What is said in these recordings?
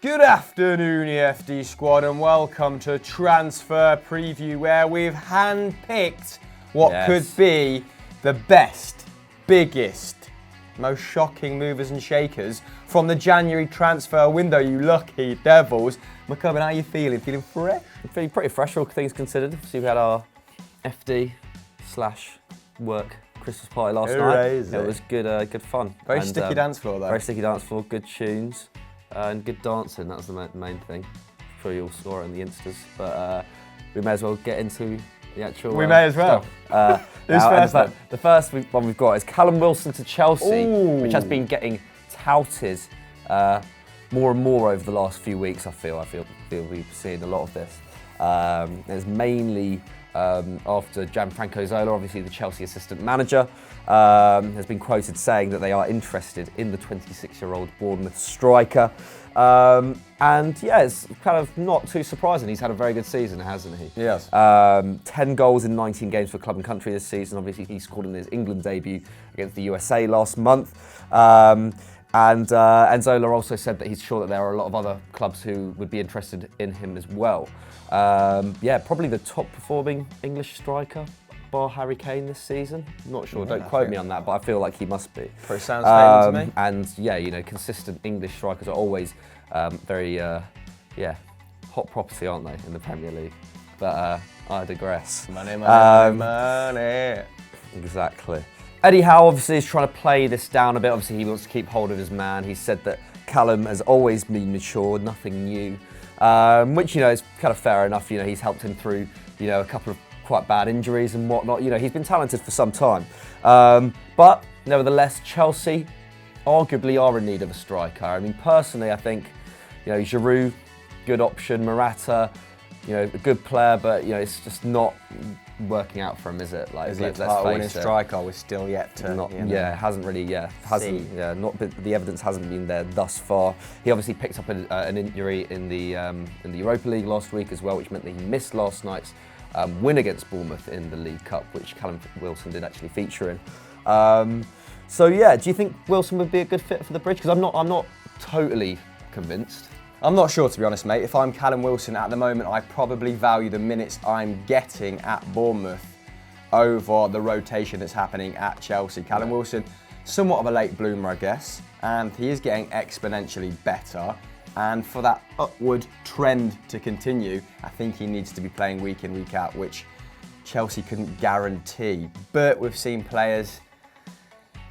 Good afternoon, EFD squad, and welcome to Transfer Preview, where we've handpicked what could be the best, biggest, most shocking movers and shakers from the January transfer window, you lucky devils. McCubbin, how are you feeling? Feeling fresh? I'm feeling pretty fresh, all things considered. So we had our FD/work Christmas party last night. It was good fun. Very sticky dance floor though. Very sticky dance floor, good tunes. And good dancing, that was the main thing. I'm sure you all saw it in the Instas, but we may as well get into the actual We may as well. Who's first? The first one we've got is Callum Wilson to Chelsea, which has been getting touted more and more over the last few weeks, I feel we've seen a lot of this. It's mainly after Gianfranco Zola, obviously the Chelsea assistant manager, has been quoted saying that they are interested in the 26-year-old Bournemouth striker. And yeah, it's kind of not too surprising. He's had a very good season, hasn't he? Yes. 10 goals in 19 games for club and country this season. Obviously, he scored in his England debut against the USA last month. And Zola also said that he's sure that there are a lot of other clubs who would be interested in him as well. Yeah, probably the top performing English striker, bar Harry Kane this season. I'm not sure, don't quote me on that, but I feel like he must be. Pretty sound statement to me. And yeah, you know, consistent English strikers are always very, hot property, aren't they, in the Premier League? But I digress. Money. Exactly. Eddie Howe obviously is trying to play this down a bit. Obviously, he wants to keep hold of his man. He said that Callum has always been mature, nothing new, which, you know, is kind of fair enough. You know, he's helped him through, you know, a couple of quite bad injuries and whatnot. You know, he's been talented for some time. But nevertheless, Chelsea arguably are in need of a striker. I mean, personally, I think, you know, Giroud, good option. Morata, you know, a good player, but, you know, it's just not working out for him, is it? Like, is he a title-winning striker? We're still yet to. Not, you know, hasn't really. Not been, the evidence hasn't been there thus far. He obviously picked up an injury in the Europa League last week as well, which meant that he missed last night's win against Bournemouth in the League Cup, which Callum Wilson did actually feature in. So yeah, do you think Wilson would be a good fit for the Bridge? Because I'm not totally convinced. I'm not sure, to be honest, mate. If I'm Callum Wilson at the moment, I probably value the minutes I'm getting at Bournemouth over the rotation that's happening at Chelsea. Callum Wilson, somewhat of a late bloomer, I guess, and he is getting exponentially better. And for that upward trend to continue, I think he needs to be playing week in, week out, which Chelsea couldn't guarantee. But we've seen players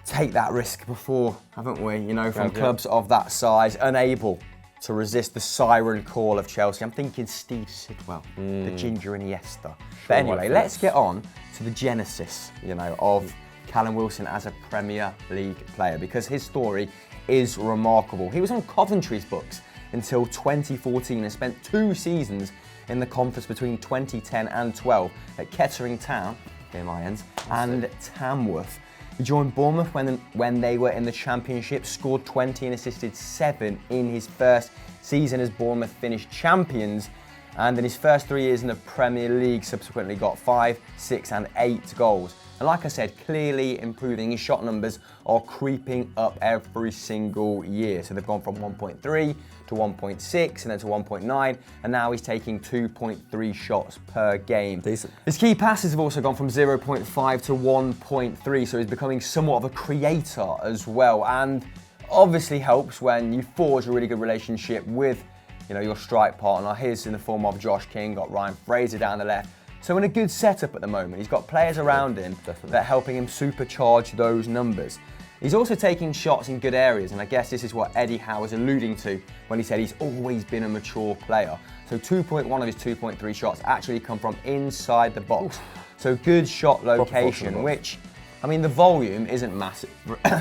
take that risk before, haven't we? You know, from clubs of that size, unable to resist the siren call of Chelsea. I'm thinking Steve Sidwell, the Ginger Iniesta. But anyway, let's get on to the genesis, you know, of Callum Wilson as a Premier League player, because his story is remarkable. He was on Coventry's books until 2014 and spent 2 seasons in the conference between 2010 and 12 at Kettering Town, here my ends, and Tamworth. He joined Bournemouth when they were in the Championship, scored 20 and assisted 7 in his first season as Bournemouth finished champions, and in his first 3 years in the Premier League subsequently got 5, 6 and 8 goals. And like I said, clearly improving. His shot numbers are creeping up every single year. So they've gone from 1.3 to 1.6 and then to 1.9, and now he's taking 2.3 shots per game. Decent. His key passes have also gone from 0.5 to 1.3, so he's becoming somewhat of a creator as well. And obviously helps when you forge a really good relationship with, you know, your strike partner. His in the form of Josh King, got Ryan Fraser down the left. So in a good setup at the moment. He's got players around him that are helping him supercharge those numbers. He's also taking shots in good areas, and I guess this is what Eddie Howe was alluding to when he said he's always been a mature player. So 2.1 of his 2.3 shots actually come from inside the box. So good shot location, which, I mean, the volume isn't massive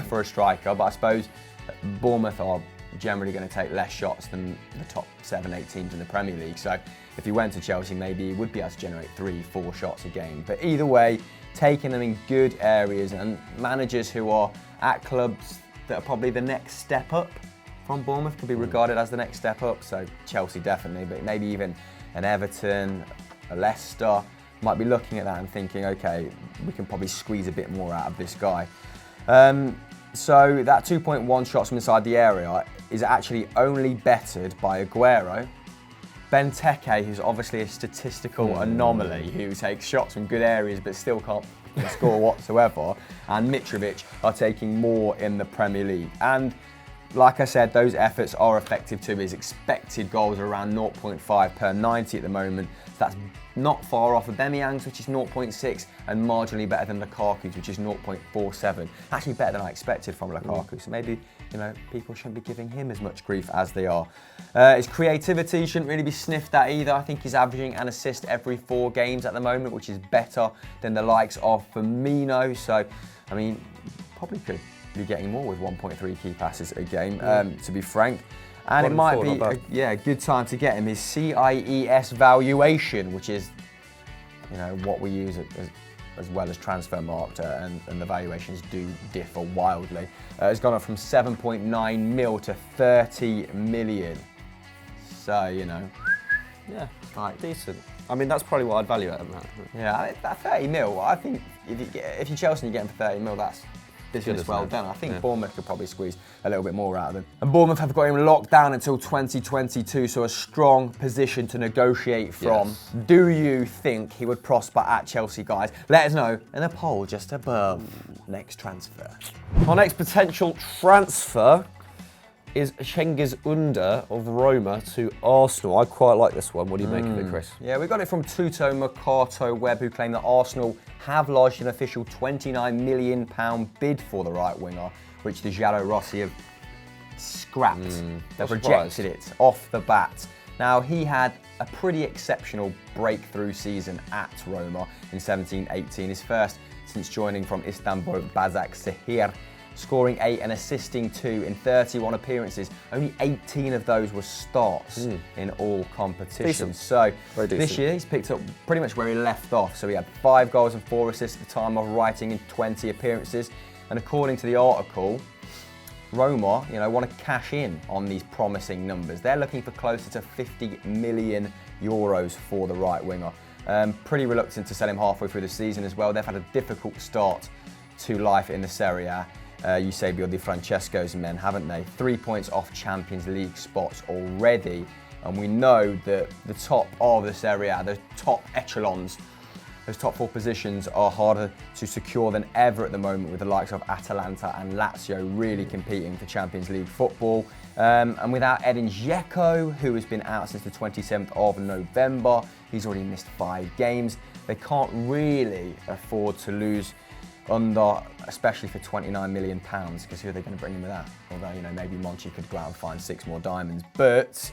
for a striker, but I suppose Bournemouth are generally going to take less shots than the top 7, 8 teams in the Premier League. So if he went to Chelsea, maybe he would be able to generate 3, 4 shots a game. But either way, taking them in good areas, and managers who are at clubs that are probably the next step up from Bournemouth could be regarded as the next step up. So Chelsea definitely, but maybe even an Everton, a Leicester might be looking at that and thinking, okay, we can probably squeeze a bit more out of this guy. So that 2.1 shots from inside the area is actually only bettered by Aguero, Benteke, who's obviously a statistical anomaly, who takes shots from good areas but still can't score whatsoever, and Mitrovic are taking more in the Premier League. And like I said, those efforts are effective too. His expected goals are around 0.5 per 90 at the moment. So that's not far off of Aubameyang's, which is 0.6, and marginally better than Lukaku's, which is 0.47. Actually better than I expected from Lukaku. So maybe, people shouldn't be giving him as much grief as they are. His creativity shouldn't really be sniffed at either. I think he's averaging an assist every 4 games at the moment, which is better than the likes of Firmino. So, probably could be getting more with 1.3 key passes a game, to be frank. And it might be a good time to get him his CIES valuation, which is what we use as well as Transfermarkt, and the valuations do differ wildly. It's gone up from 7.9 mil to 30 million. So, yeah, decent. That's probably what I'd value it at that. Yeah, that 30 mil, I think if you're Chelsea and you get him for 30 mil, that's business well done. I think Bournemouth could probably squeeze a little bit more out of them. And Bournemouth have got him locked down until 2022, so a strong position to negotiate from. Yes. Do you think he would prosper at Chelsea, guys? Let us know in the poll just above. Next transfer. Our next potential transfer is Cengiz of Roma to Arsenal. I quite like this one. What do you make of it, Chris? Yeah, we got it from Tutto Mercato Web, who claim that Arsenal have lodged an official £29 million bid for the right winger, which the Giallo Rossi have scrapped. They've rejected it off the bat. Now, he had a pretty exceptional breakthrough season at Roma in 17-18, his first since joining from Istanbul Başakşehir, scoring 8 and assisting 2 in 31 appearances. Only 18 of those were starts in all competitions. So this year he's picked up pretty much where he left off. So he had 5 goals and 4 assists at the time of writing in 20 appearances. And according to the article, Roma, want to cash in on these promising numbers. They're looking for closer to 50 million euros for the right winger. Pretty reluctant to sell him halfway through the season as well. They've had a difficult start to life in the Serie A. Eusebio Di Francesco's men, haven't they? 3 points off Champions League spots already. And we know that the top of the Serie A, the top echelons, those top 4 positions are harder to secure than ever at the moment, with the likes of Atalanta and Lazio really competing for Champions League football. And without Edin Dzeko, who has been out since the 27th of November, he's already missed 5 games. They can't really afford to lose under, especially for £29 million, because who are they going to bring in with that? Although, maybe Monchi could go out and find 6 more diamonds. But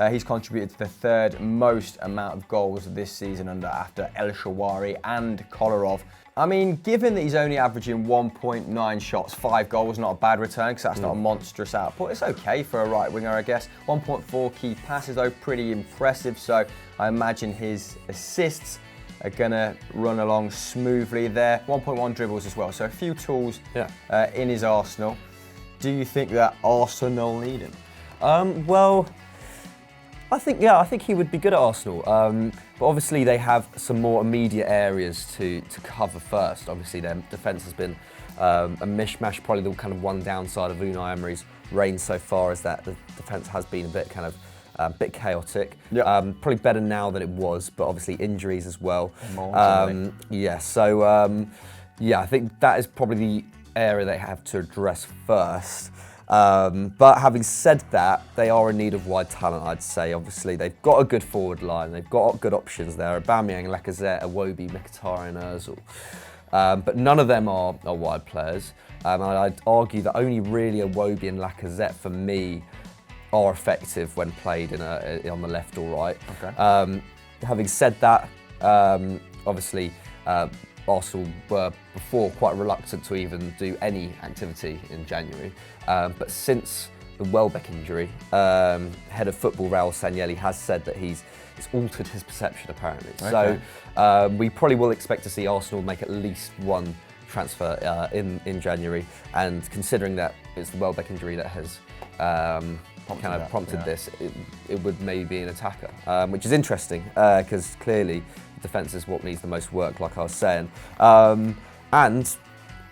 he's contributed to the 3rd most amount of goals this season after El Shaarawy and Kolarov. Given that he's only averaging 1.9 shots, 5 goals, not a bad return, because that's not a monstrous output. It's okay for a right winger, I guess. 1.4 key passes, though, pretty impressive. So I imagine his assists are going to run along smoothly there. 1.1 dribbles as well, so a few tools in his arsenal. Do you think that Arsenal need him? Well, I think he would be good at Arsenal. But obviously they have some more immediate areas to cover first. Obviously their defence has been a mishmash. Probably the kind of one downside of Unai Emery's reign so far is that the defence has been a bit chaotic. Yep. Probably better now than it was, but obviously injuries as well. I think that is probably the area they have to address first. But having said that, they are in need of wide talent, I'd say. Obviously, they've got a good forward line. They've got good options there. Aubameyang, Lacazette, Iwobi, Mkhitaryan, Ozil. But none of them are wide players. And I'd argue that only really Iwobi and Lacazette, for me, are effective when played on the left or right. Okay. Having said that, obviously Arsenal were before quite reluctant to even do any activity in January, but since the Welbeck injury, head of football Raul Sanllehi has said that he's altered his perception apparently. Okay. So we probably will expect to see Arsenal make at least one transfer in January, and considering that it's the Welbeck injury that has prompted this, it would maybe be an attacker, which is interesting because clearly defence is what needs the most work, like I was saying. And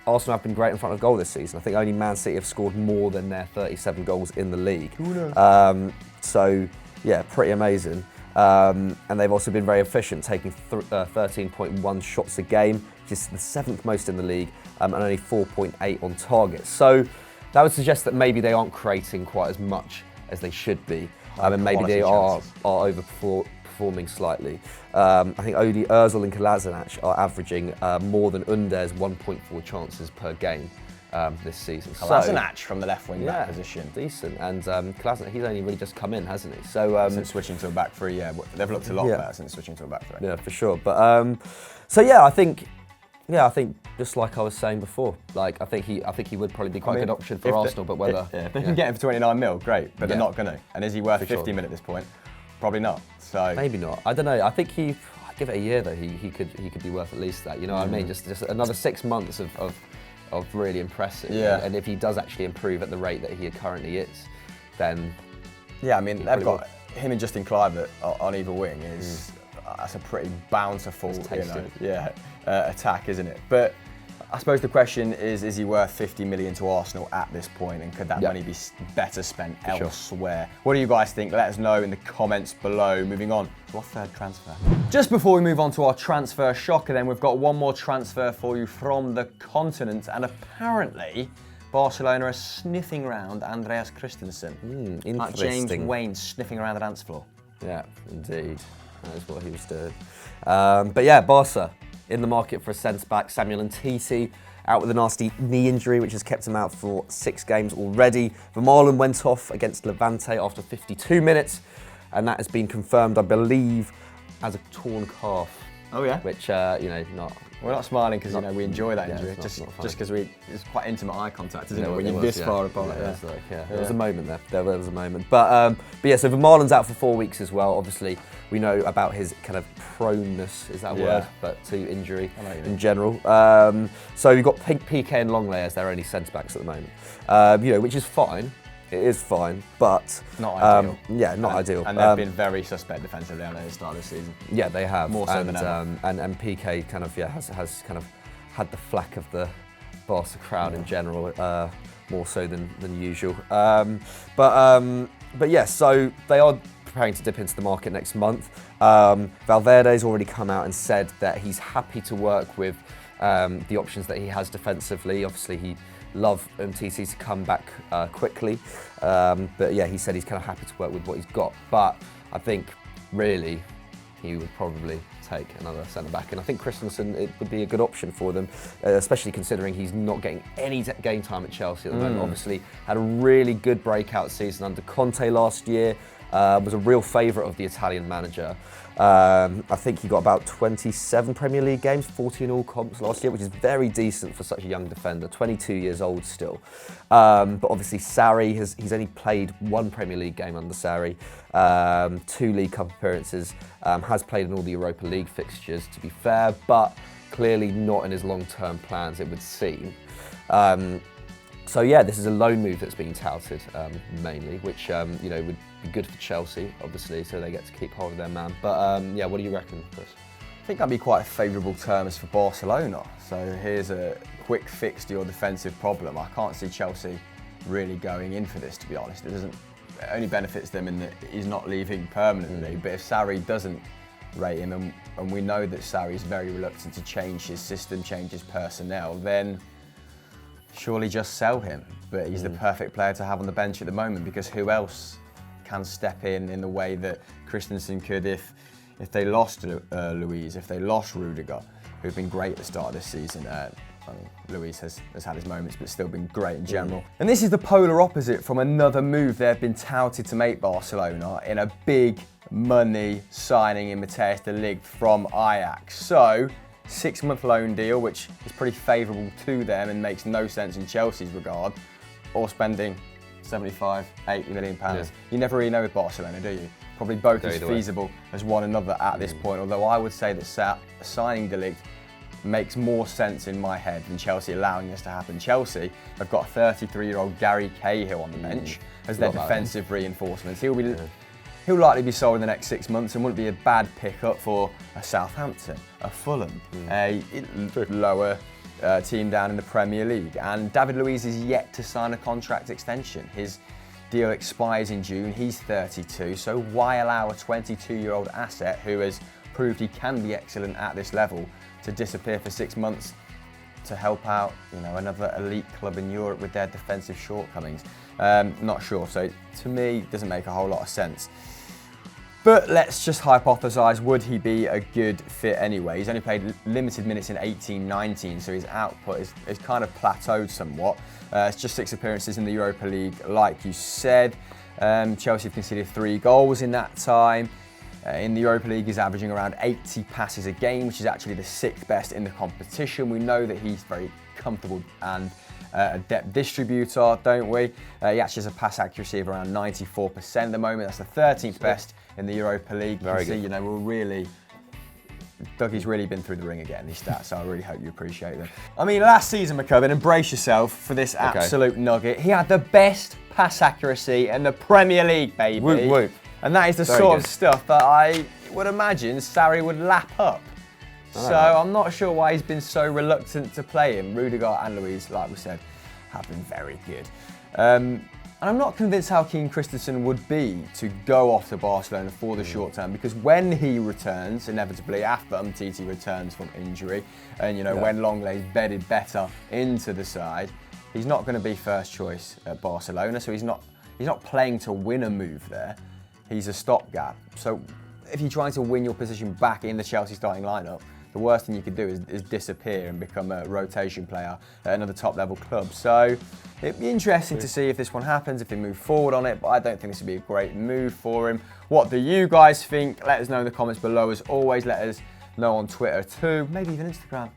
Arsenal have been great in front of goal this season. I think only Man City have scored more than their 37 goals in the league. So, yeah, pretty amazing. And they've also been very efficient, taking 13.1 shots a game, which is the 7th most in the league, and only 4.8 on target. So that would suggest that maybe they aren't creating quite as much as they should be, and maybe they are overperforming slightly. I think only Ozil and Kolasinac are averaging more than Under's 1.4 chances per game this season. Kolasinac from the left wing back position. Decent. And Kolasinac, he's only really just come in, hasn't he? So since switching to a back three, they've looked a lot better since switching to a back three. Yeah, for sure. But so yeah, I think just like I was saying before, like I think he would probably be quite a good option for Arsenal, but whether if they can get him for 29 mil, great, but they're not going to. And is he worth 50 mil at this point? Probably not. So maybe not. I don't know. I think I'd give it a year though. He could be worth at least that. You know what I mean? Just another 6 months of really impressive. Yeah. And if he does actually improve at the rate that he currently is, then I mean they've got him and Justin Kluivert on either wing is that's a pretty bountiful attack, isn't it? But I suppose the question is he worth 50 million to Arsenal at this point, and could that money be better spent elsewhere? What do you guys think? Let us know in the comments below. Moving on to our third transfer. Just before we move on to our transfer shocker, then we've got one more transfer for you from the continent, and apparently Barcelona are sniffing around Andreas Christensen. Interesting. Like James Wayne sniffing around the dance floor. Yeah, indeed. That is what he was doing. But yeah, Barca in the market for a centre-back. Samuel Ntisi out with a nasty knee injury, which has kept him out for 6 games already. Vermaelen went off against Levante after 52 minutes, and that has been confirmed, I believe, as a torn calf. Oh yeah? Which, not... We're not smiling because, we enjoy that injury, just because it's quite intimate eye contact, isn't it, when you're this far apart. There was a moment there. There was a moment. But yeah, so Vermaelen's out for 4 weeks as well. Obviously, we know about his kind of proneness, is that a word? But to injury in general. So you've got PK and Longley as their only centre-backs at the moment, which is fine. It is fine, but not ideal. Not ideal. And they've been very suspect defensively at the start of the season. Yeah, they have. More so than ever. And PK kind of has kind of had the flack of the Barca crowd in general, more so than usual. But yeah, so they are preparing to dip into the market next month. Valverde's already come out and said that he's happy to work with the options that he has defensively. Obviously, he love Ntisi to come back quickly, but yeah, he said he's kind of happy to work with what he's got. But I think really he would probably take another centre back, and I think Christensen it would be a good option for them, especially considering he's not getting any game time at Chelsea at the moment. Obviously, had a really good breakout season under Conte last year. Was a real favourite of the Italian manager. I think he got about 27 Premier League games, 40 in all comps last year, which is very decent for such a young defender, 22 years old still. But obviously Sarri, he's only played 1 Premier League game under Sarri, 2 League Cup appearances, has played in all the Europa League fixtures, to be fair, but clearly not in his long-term plans, it would seem. So yeah, this is a loan move that's being touted mainly, which would be good for Chelsea, obviously, so they get to keep hold of their man. But yeah, what do you reckon, Chris? I think that'd be quite favourable terms for Barcelona. So here's a quick fix to your defensive problem. I can't see Chelsea really going in for this, to be honest. It only benefits them in that he's not leaving permanently. But if Sarri doesn't rate him, and we know that Sarri's very reluctant to change his system, change his personnel, then surely just sell him. But he's the perfect player to have on the bench at the moment, because who else can step in the way that Christensen could if they lost Luiz, if they lost Rudiger, who've been great at the start of this season. Luiz has had his moments, but still been great in general. And this is the polar opposite from another move they've been touted to make Barcelona in a big money signing in Matthijs de Ligt from Ajax. So 6-month loan deal, which is pretty favourable to them and makes no sense in Chelsea's regard, or spending 75, 80 million pounds. You never really know with Barcelona, do you? Probably both as feasible as one another at this point, although I would say that signing de Ligt makes more sense in my head than Chelsea allowing this to happen. Chelsea have got 33-year-old Gary Cahill on the bench as their defensive reinforcements. He'll likely be sold in the next 6 months and wouldn't be a bad pickup for a Southampton, a Fulham, a lower team down in the Premier League. And David Luiz is yet to sign a contract extension. His deal expires in June. He's 32, so why allow a 22-year-old asset who has proved he can be excellent at this level to disappear for 6 months to help out, another elite club in Europe with their defensive shortcomings? Not sure. So to me, it doesn't make a whole lot of sense. But let's just hypothesise, would he be a good fit anyway? He's only played limited minutes in 18-19, so his output is kind of plateaued somewhat. It's just 6 appearances in the Europa League, like you said. Chelsea have conceded 3 goals in that time. In the Europa League, he's averaging around 80 passes a game, which is actually the 6th best in the competition. We know that he's very comfortable and adept distributor, don't we? He actually has a pass accuracy of around 94% at the moment. That's the 13th best in the Europa League. Very good. Dougie's really been through the ring again, these stats, so I really hope you appreciate them. I mean, last season, McCubbin, embrace yourself for this absolute nugget. He had the best pass accuracy in the Premier League, baby. Whoop, whoop. And that is the sort of stuff that I would imagine Sarri would lap up. So I'm not sure why he's been so reluctant to play him. Rudiger and Luiz, like we said, have been very good. And I'm not convinced how keen Christensen would be to go off to Barcelona for the short term, because when he returns, inevitably after Umtiti returns from injury, and when Lenglet's bedded better into the side, he's not going to be first choice at Barcelona. So he's not playing to win a move there. He's a stopgap. So if you're trying to win your position back in the Chelsea starting lineup, the worst thing you could do is disappear and become a rotation player at another top-level club. So it'd be interesting to see if this one happens, if they move forward on it, but I don't think this would be a great move for him. What do you guys think? Let us know in the comments below. As always, let us know on Twitter too, maybe even Instagram,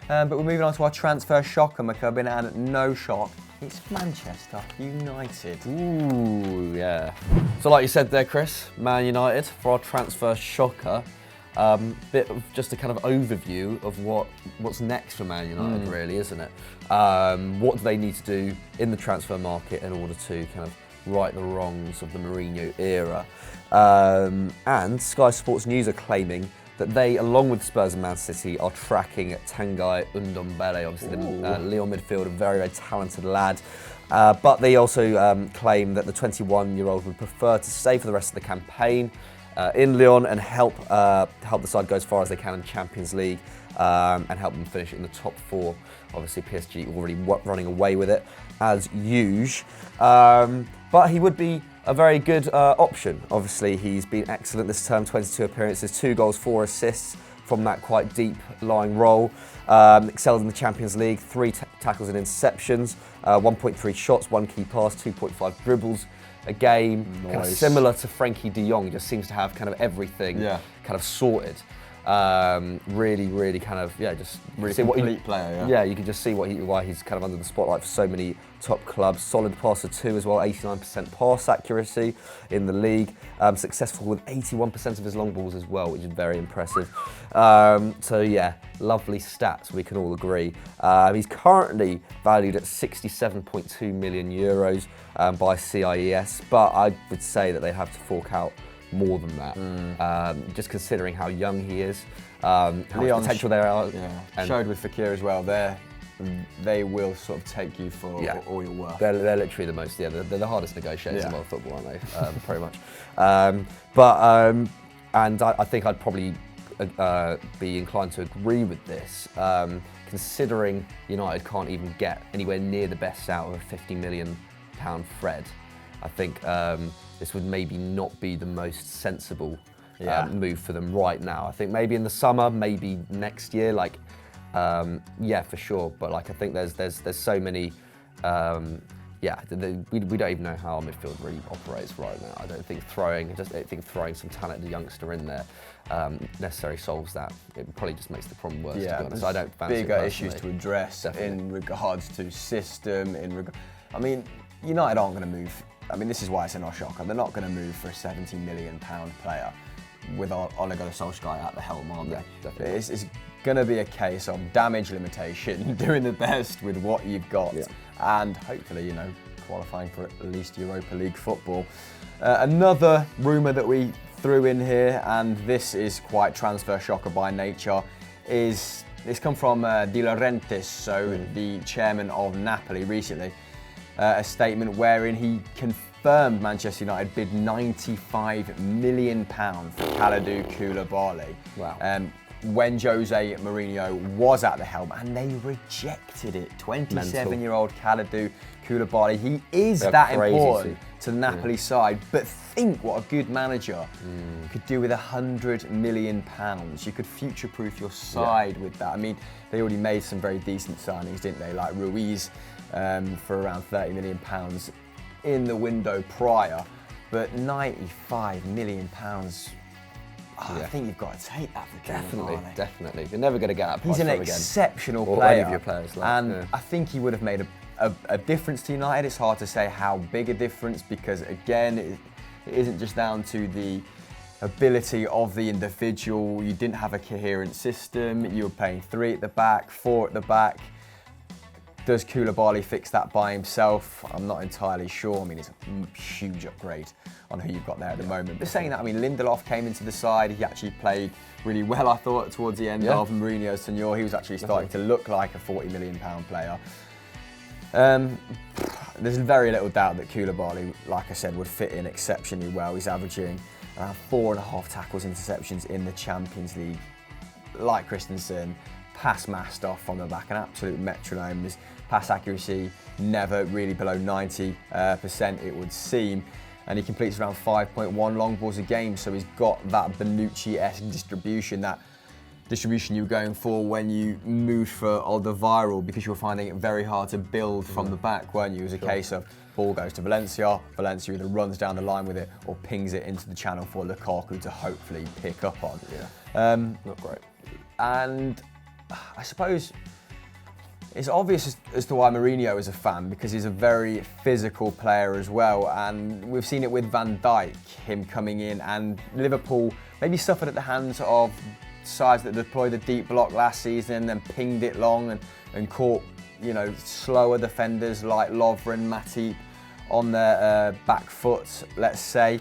But we're moving on to our transfer shocker, McCubbin, and no shock, it's Manchester United. Ooh, yeah. So like you said there, Chris, Man United for our transfer shocker. Bit of just a kind of overview of what's next for Man United, really, isn't it? What do they need to do in the transfer market in order to kind of right the wrongs of the Mourinho era? And Sky Sports News are claiming that they, along with Spurs and Man City, are tracking Tanguy Ndombele, obviously the Lyon midfielder, a very, very talented lad. But they also claim that the 21-year-old would prefer to stay for the rest of the campaign in Lyon and help the side go as far as they can in Champions League and help them finish in the top 4. Obviously, PSG already running away with it, as usual. But he would be a very good option. Obviously, he's been excellent this term, 22 appearances, 2 goals, 4 assists from that quite deep lying role. Excelled in the Champions League, 3 tackles and interceptions, 1.3 shots, 1 key pass, 2.5 dribbles a game. Nice. Kind of similar to Frankie de Jong, just seems to have kind of everything kind of sorted. Really kind of, just really see complete player, Yeah, you can just see why he's kind of under the spotlight for so many top clubs. Solid passer too as well, 89% pass accuracy in the league. Successful with 81% of his long balls as well, which is very impressive. So yeah, lovely stats, we can all agree. He's currently valued at 67.2 million euros by CIES, but I would say that they have to fork out more than that, just considering how young he is, how much potential there are. Yeah. Showed with Fekir as well. They will sort of take you for all your worth. They're literally the most, they're the hardest negotiators in world football, aren't they? Pretty much. And I think I'd probably be inclined to agree with this, considering United can't even get anywhere near the best out of a £50 million Fred. I think this would maybe not be the most sensible move for them right now. I think maybe in the summer, maybe next year, for sure. But I think there's so many, we don't even know how our midfield really operates right now. I don't think throwing some talented youngster in there necessarily solves that. It probably just makes the problem worse. To be honest, I don't fancy bigger issues to address in regards to system. I mean, United aren't going to move. I mean, this is why it's a no shocker. They're not going to move for a £70 million player with Ole Gunnar Solskjaer at the helm, aren't they? Definitely. It's going to be a case of damage limitation, doing the best with what you've got, and hopefully, qualifying for at least Europa League football. Another rumour that we threw in here, and this is quite transfer shocker by nature, is It's come from De Laurentiis, so the chairman of Napoli recently, a statement wherein he confirmed Manchester United bid £95 million for Kalidou Koulibaly. Wow. When Jose Mourinho was at the helm, and they rejected it. 27-year-old Kalidou Koulibaly, he is that important to the Napoli side, but think what a good manager could do with £100 million. You could future-proof your side with that. I mean, they already made some very decent signings, didn't they? Like Ruiz for around £30 million in the window prior, but £95 million. I think you've got to take that for Definitely. You're never going to get that price He's an again. exceptional Or player. any of your players. And I think he would have made a difference to United. It's hard to say how big a difference because, again, it isn't just down to the ability of the individual. You didn't have a coherent system. You were playing 3 at the back, 4 at the back. Does Koulibaly fix that by himself? I'm not entirely sure. I mean, it's a huge upgrade on who you've got there at the moment. But saying that, I mean, Lindelof came into the side. He actually played really well, I thought, towards the end of Mourinho's tenure. He was actually starting to look like a £40 million player. There's very little doubt that Koulibaly, like I said, would fit in exceptionally well. He's averaging 4.5 tackles, interceptions in the Champions League. Like Christensen, pass master from the back, an absolute metronome. His pass accuracy never really below 90%, it would seem. And he completes around 5.1 long balls a game, so he's got that Bonucci-esque distribution, that distribution you were going for when you moved for Alderweireld, because you were finding it very hard to build from the back, weren't you? It was a case of ball goes to Valencia either runs down the line with it or pings it into the channel for Lukaku to hopefully pick up on. Not great. And I suppose it's obvious as to why Mourinho is a fan, because he's a very physical player as well, and we've seen it with Van Dijk, him coming in, and Liverpool maybe suffered at the hands of sides that deployed the deep block last season and pinged it long and caught, you know, slower defenders like Lovren, Matip on their back foot, let's say.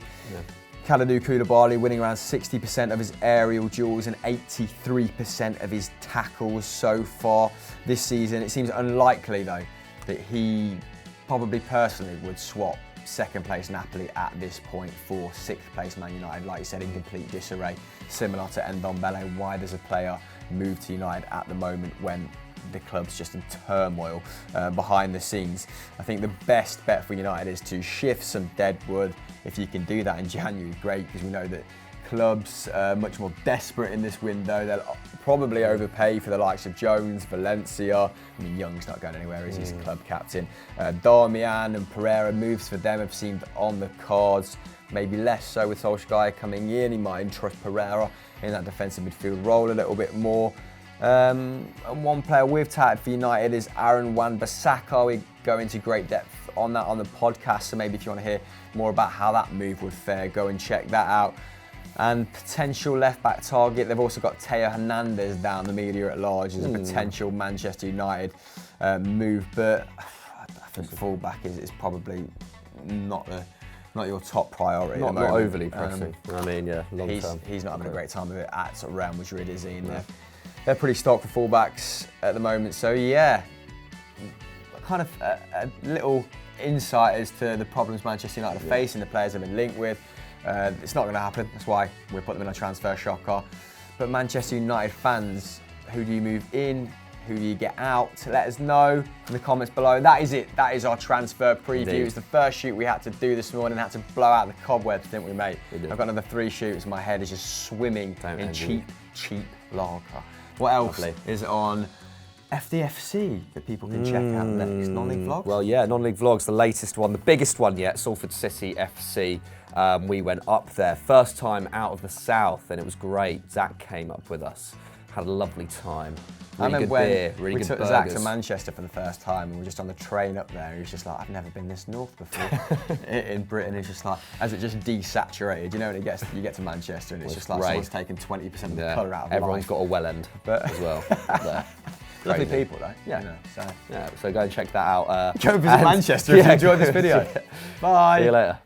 Kalidou Koulibaly winning around 60% of his aerial duels and 83% of his tackles so far this season. It seems unlikely, though, that he probably personally would swap second place Napoli at this point for 6th place Man United. Like you said, in complete disarray, similar to Ndombele. Why does a player move to United at the moment when the club's just in turmoil behind the scenes? I think the best bet for United is to shift some deadwood. If you can do that in January, great, because we know that clubs are much more desperate in this window. They'll probably overpay for the likes of Jones, Valencia. I mean, Young's not going anywhere, is he? He's club captain. Darmian and Pereira, moves for them have seemed on the cards. Maybe less so with Solskjaer coming in. He might entrust Pereira in that defensive midfield role a little bit more. And one player we've touted for United is Aaron Wan-Bissaka. We go into great depth on that on the podcast, so maybe if you want to hear more about how that move would fare, go and check that out. And potential left-back target, they've also got Teo Hernandez down the media at large as a potential Manchester United move, but I think full-back is probably not your top priority. Not overly pressing. I mean, long term. He's not having a great time of it at Real Madrid, is he? They're pretty stocked for fullbacks at the moment. So yeah, kind of a little insight as to the problems Manchester United are facing, the players they've been linked with. It's not going to happen. That's why we put them in a transfer shocker. But Manchester United fans, who do you move in? Who do you get out? Let us know in the comments below. That is it. That is our transfer preview. Indeed. It's the first shoot we had to do this morning. Had to blow out the cobwebs, didn't we, mate? We did. I've got another 3 shoots. My head is just swimming Don't in envy cheap lager. What else Lovely. is on FDFC that people can check out next? Non-league vlogs? Well, yeah, non-league vlogs, the latest one, the biggest one yet, Salford City FC. We went up there, first time out of the south, and it was great. Zach came up with us, had a lovely time. Really good beer, really we good took burgers. Zach to Manchester for the first time, and we were just on the train up there, and he was just like, I've never been this north before. In Britain, it's just like, as it just desaturated, you know, when you get to Manchester, and it's just like someone's taken 20% of the colour out of Everyone's life. got a well end as well up there. Lovely Crazy. people though. Yeah. You know, So go and check that out. go visit Manchester if you enjoyed this video. Bye. See you later.